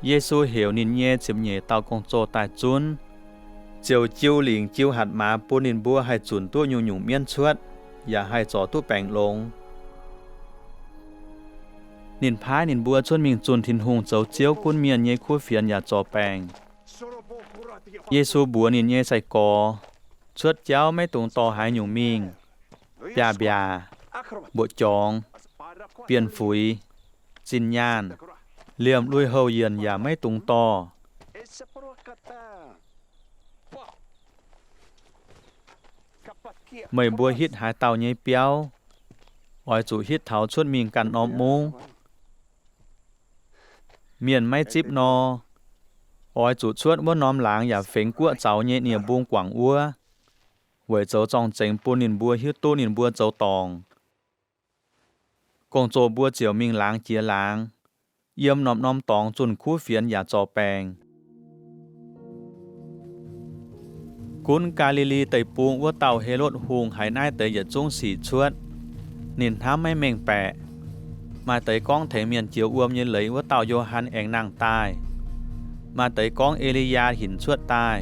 Giêsu hiểu nín nhẹ chiếm nhẹ tàu công trô tại chun chiều chiêu liền chiêu hạt má bố nín bua hay chun tu nhung nhung miên chuộtอย่าให้จอตู้แปลงลงนินพายนินบัวชวนมิงจุนทินหงเจ้าเจียวกุนเมียนเยคู่เฟียนอย่าจอแปลงเยซูบัวนินเยใส่กอชวดเจ้าไม่ตรงต่อหายหยุ่งมิงปยาบยาบวจองเปลี่ยนฝุ่ยจินยานเหลี่ยมลุยเฮาเยียนอย่าไม่ตรงต่อเมื่อบัวฮิตหายเต่าเยเปียวอ้อยจู่ฮิตเถาชวนมิงกันออมมุงเมียนไม่จิบนออ้อยจู่ชวดว่าน้อมหลางอย่าเฝงกั้วเจ้าเยเนียบุงกว่างอัวเวยเจ้าจองเจงปูนินบัวฮิตตู้นินบัวเจ้าตองกงโจบัวเจียวมิงหลางเจียหลางเยี่ยมน้อมตองจุนคู่เฟียนอย่าจอแปลงกุนกาลิลีไตปูงว่าเต่าเฮโรดหุงหายหน้าเตยอย่าจุ้งสีชวดนินท้าไม่เม่งแปะมาเตยก้องเถเมียนเจียวอ้วมเย็นเลยว่าเต่าโยฮันแองนางตายมาเตยก้องเอลียาหินชวดตาย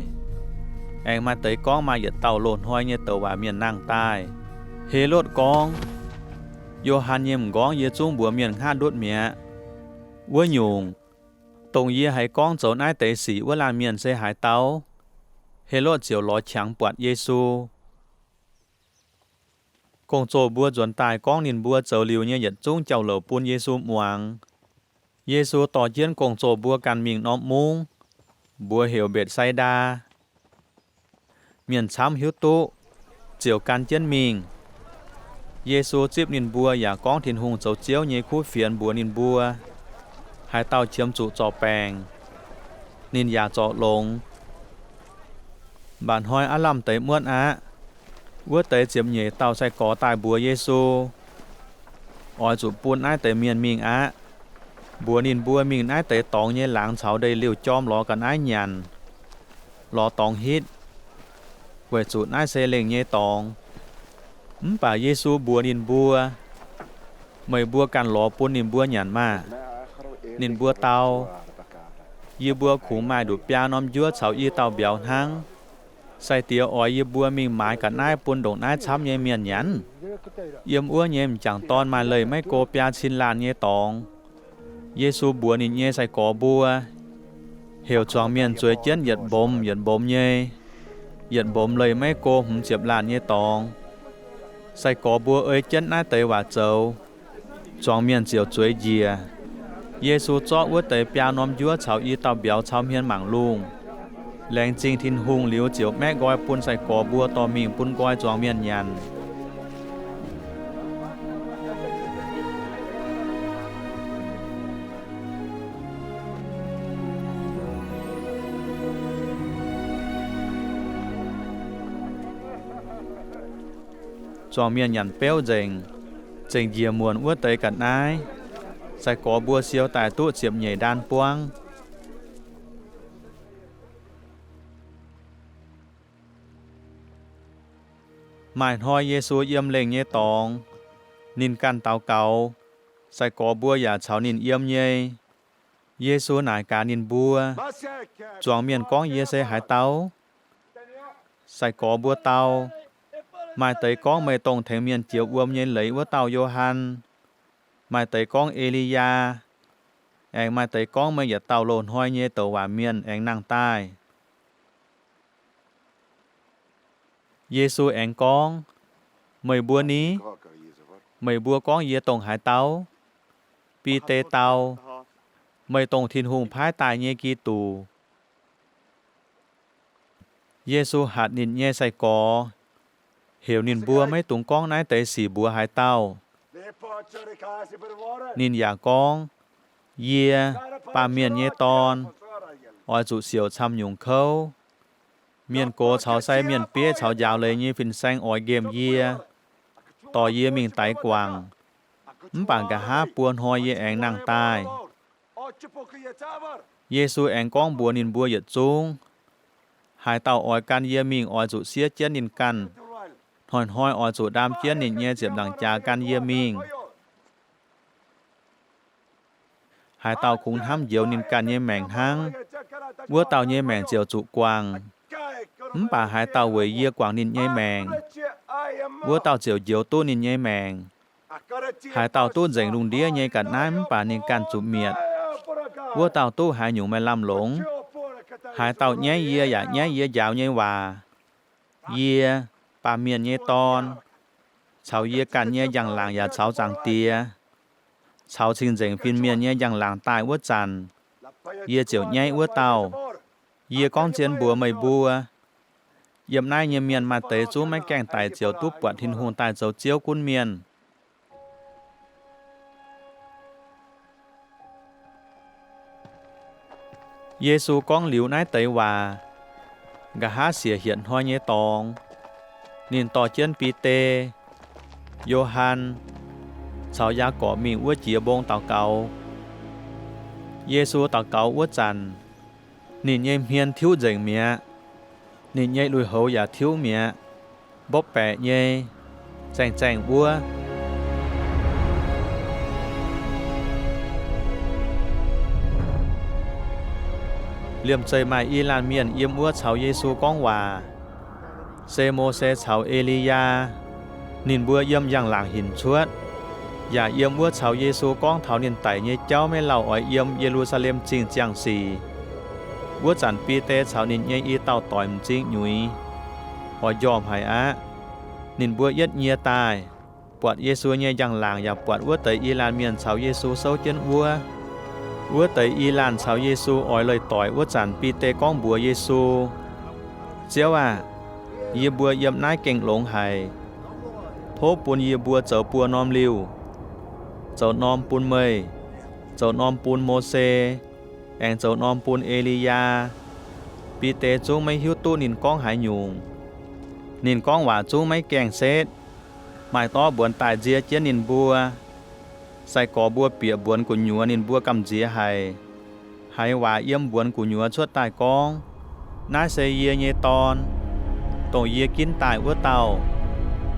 แองมาเตยก้องมาอย่าเต่าโลนห้อยเยเตว่าเมียนนางตายเฮโรดก้องโยฮันเยี่ยมก้องเยจุ้งบัวเมียนห้าดุดเมียว่าหยุ่งตรงเยี่ยให้ก้องเจ้าหน้าเตยสีว่าลานเมียนเสหายเต้าเฮโรดเจียวล้อฉังปวดเยซูกงโจบัวจวนตายก้องนินบัวเจ้าลิวเนี่ยหยัดจุ้งเจ้าเหล่าปุนเยซูหมวงเยซูต่อเยียนกงโจบัวกันมิงน้อมมุงบัวเหวเบ็ดไซดาเมียนช้ำหิวตุเจียวกันเจียนมิงเยซูจิบนินบัวอย่าก้องถิ่นหงเจ้าเจียวเยคู่เฟียนบัวนินบัวหายเต้าเชียมจุจอแปงนินอย่าเจาะลงบานห้อยอาลัมเตะม้วนอะวัวเตะเจียมเหย่เต่าใส่กอตายบัวเยซูอ้อยจุปูนไอเตะเมียนมิงอะบัวนินบัวมิงไอเตะตองเย่หลังเฉาได้เลี้ยวจอมล้อกันไอหยันล้อตองฮิตเวจุไอเซเลงเย่ตองป่าเยซูบัวนินบัวไม่บัวกันล้อปูนนินบัวหยันมานินบัวเตายีบัวขูมาดูปยาน้อมยั่วเฉายีเตาเบียวทั้งใส่เตียวอ้อยยีบัวมิงหมายกับนายปุนดงนายช้ำเยเมียนหยันเยี่ยมอ้วนเยี่ยมจังตอนมาเลยไม่โกปยาชินลานเยตองเยซูบัวนินเยใส่กอบัวเหวจองเมียนจวยเจี้ยนหยัดบ่มเยหยัดบ่มเลยไม่โกหุ่มเจียบลานเยตองใส่กอบัวเอ้ยเจี้ยนนายเตยว่าเจ้าจองเมียนเจียวจวยเยียเยซูจ้อวัวเตยปยาน้อมยั่วเฉาอีเตาเบียวเฉาเมียนหมางลุงแรงจริงทินหุงเหลียวเจียวแม่ก้อยปุนใส่กอบัวต่อมิงปุนก้อยจองเมียนยันจองเมียนยันเป้วเจงเยียมวนวัวเตยกัดนายใส่กอบัวเสียวแต่ตู้เจียบใหญ่ด้านปวงหมายห้อยเยซูเยี่ยมเล่งเยตองนินกันเตาเก่าใส่กอบัวอย่าเฉานินเยี่ยมเยเยซูหนายการนินบัวจวงเมียนก้องเยเซหายเตาใส่กอบัวเตาหมายเตยก้องไม่ตรงแถงเมียนเจียวอวมเย็นเลยว่าเตาโยฮันหมายเตยก้องเอลียาแองหมายเตยก้องไม่อย่าเตาโลนห้อยเยเตาว่าเมียนแองนั่งใต้เยซูแองก้องไม่บัวนี้ไม่บัวก้องเยตรงหายเตาปีเตเตาไม่ตรงทินหุงพายตายเยกีตูเยซูหัดนินเยใส่กอเหวนินบัวไม่ตุงก้องนายเตยสีบัวหายเต้านินอย่าก้องเยียปาเมียนเยตอนอ้อยจุเสียวช้ำหยุงเขาเมียนโกเฉาไซเมียนเปี้ยเฉายาวเลยยี่ฟินแซงอ้อยเกมเยียต่อเยียมิงไตกวางป่างกะฮาปวนหอยเยแองนั่งใต้เยซูแองก้องบัวนินบัวหยัดจุงหายเต่าอ้อยกันเยียมิงอ้อยจุเสียเจียนนินกันหอยอ้อยจุดามเจียนนินเยเจ็บหลังจากันเยียมิง Hai tàu cũng hám diệu nín can nhé mèng hăng. Búa tàu nhé mèng diệu trụ quang. Bà hai tàu với dìa quang nín nhé mèng. Búa tàu diệu diệu tu nín nhé mèng. Hai tàu tu dành lùng đĩa nhé cả nái bà nín can trụ miệt. Búa tàu tu hai nhủ mẹ làm lũng. Hai tàu nhé dìa dạ nhé dìa dạo nhé hòa. Dìa bà miền nhé ton. Cháu dìa can nhé dàng làng dạ cháu dàng tìa. Cháu xin dành phiên miền nhé dàng làng tài ua chàn. Dìa chiều nhé ua tàu. Dìa con chiến bùa mây bùa. Dìm nay nhé miền mà tế chú mấy kèng tài chiều túp quạt hình hồn tài dấu chiếu cún miền. Giê-xu con liu nái tế hòa. Gà há xỉa hiện hoa nhé tòng. Nhìn tỏ chân pi tê. Johan. Cháu giá có mình ua chìa bông tàu cầu. Giê-xu tàu cầu ua chàn. Nhìn nhé miền thiếu dành mẹ. Nhìn nhé lùi hấu giả thiếu mẹ. Bóp bẹ nhé. Chành chành ua. Liềm trời mai y lan miền yếm ua cháu Giê-xu con hòa. Xê mô xê cháu Elia. Nhìn bua yếm dàng làng hình chuốt. Giả yếm ua cháu Giê-xu con thảo nhìn tải nhé cháu mê lào ở yếm Jerusalem chinh chàng xì. Ua chản pi tê cháu nhìn nhé y tàu tỏi mù chinh nhúi. Họ dòm hải á. Nhìn bua yết nhé tài. Bọt Giê-xu nhé dàng làng và bọt ua tới y lan miền cháu Giê-xu sâu chân ua. Ua tới y lan cháu Giê-xu ỏi lời tỏi ua chản pi tê con bùa Giê-xu. Chiếu à. Yê bùa yếm nái kênh lũng hải. Thố bùn yê bùa cháu bùa nòm liu. Cháu nòm bùn mây. Cháu nòm bùn Mô-xê. Anh cháu nòm bùn Elia. Pi tê chú mấy hiếu tu nhìn con hải nhung. Nhìn con hòa chú mấy kèng xét. Mai to buồn tài dìa chế nhìn bùa. Sai có bùa bịa buồn của nhúa nhìn bùa cầm dìa hải. Hải hòa yếm buồn của nhúa chuốt tài con. Nái xe yê nhê ton. Tổ yê kín tài ua tàu.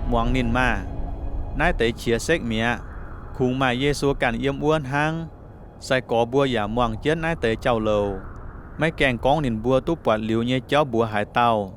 Muang nhìn mà. Nái tế chia xếch mẹ. Khung mà Giê-xu cản yếm uôn hăng. Sai có bùa giả muang chết nái tế chào lầu. Mấy kèng con nhìn bùa túp quạt liu nhé cháu bùa hải tàu.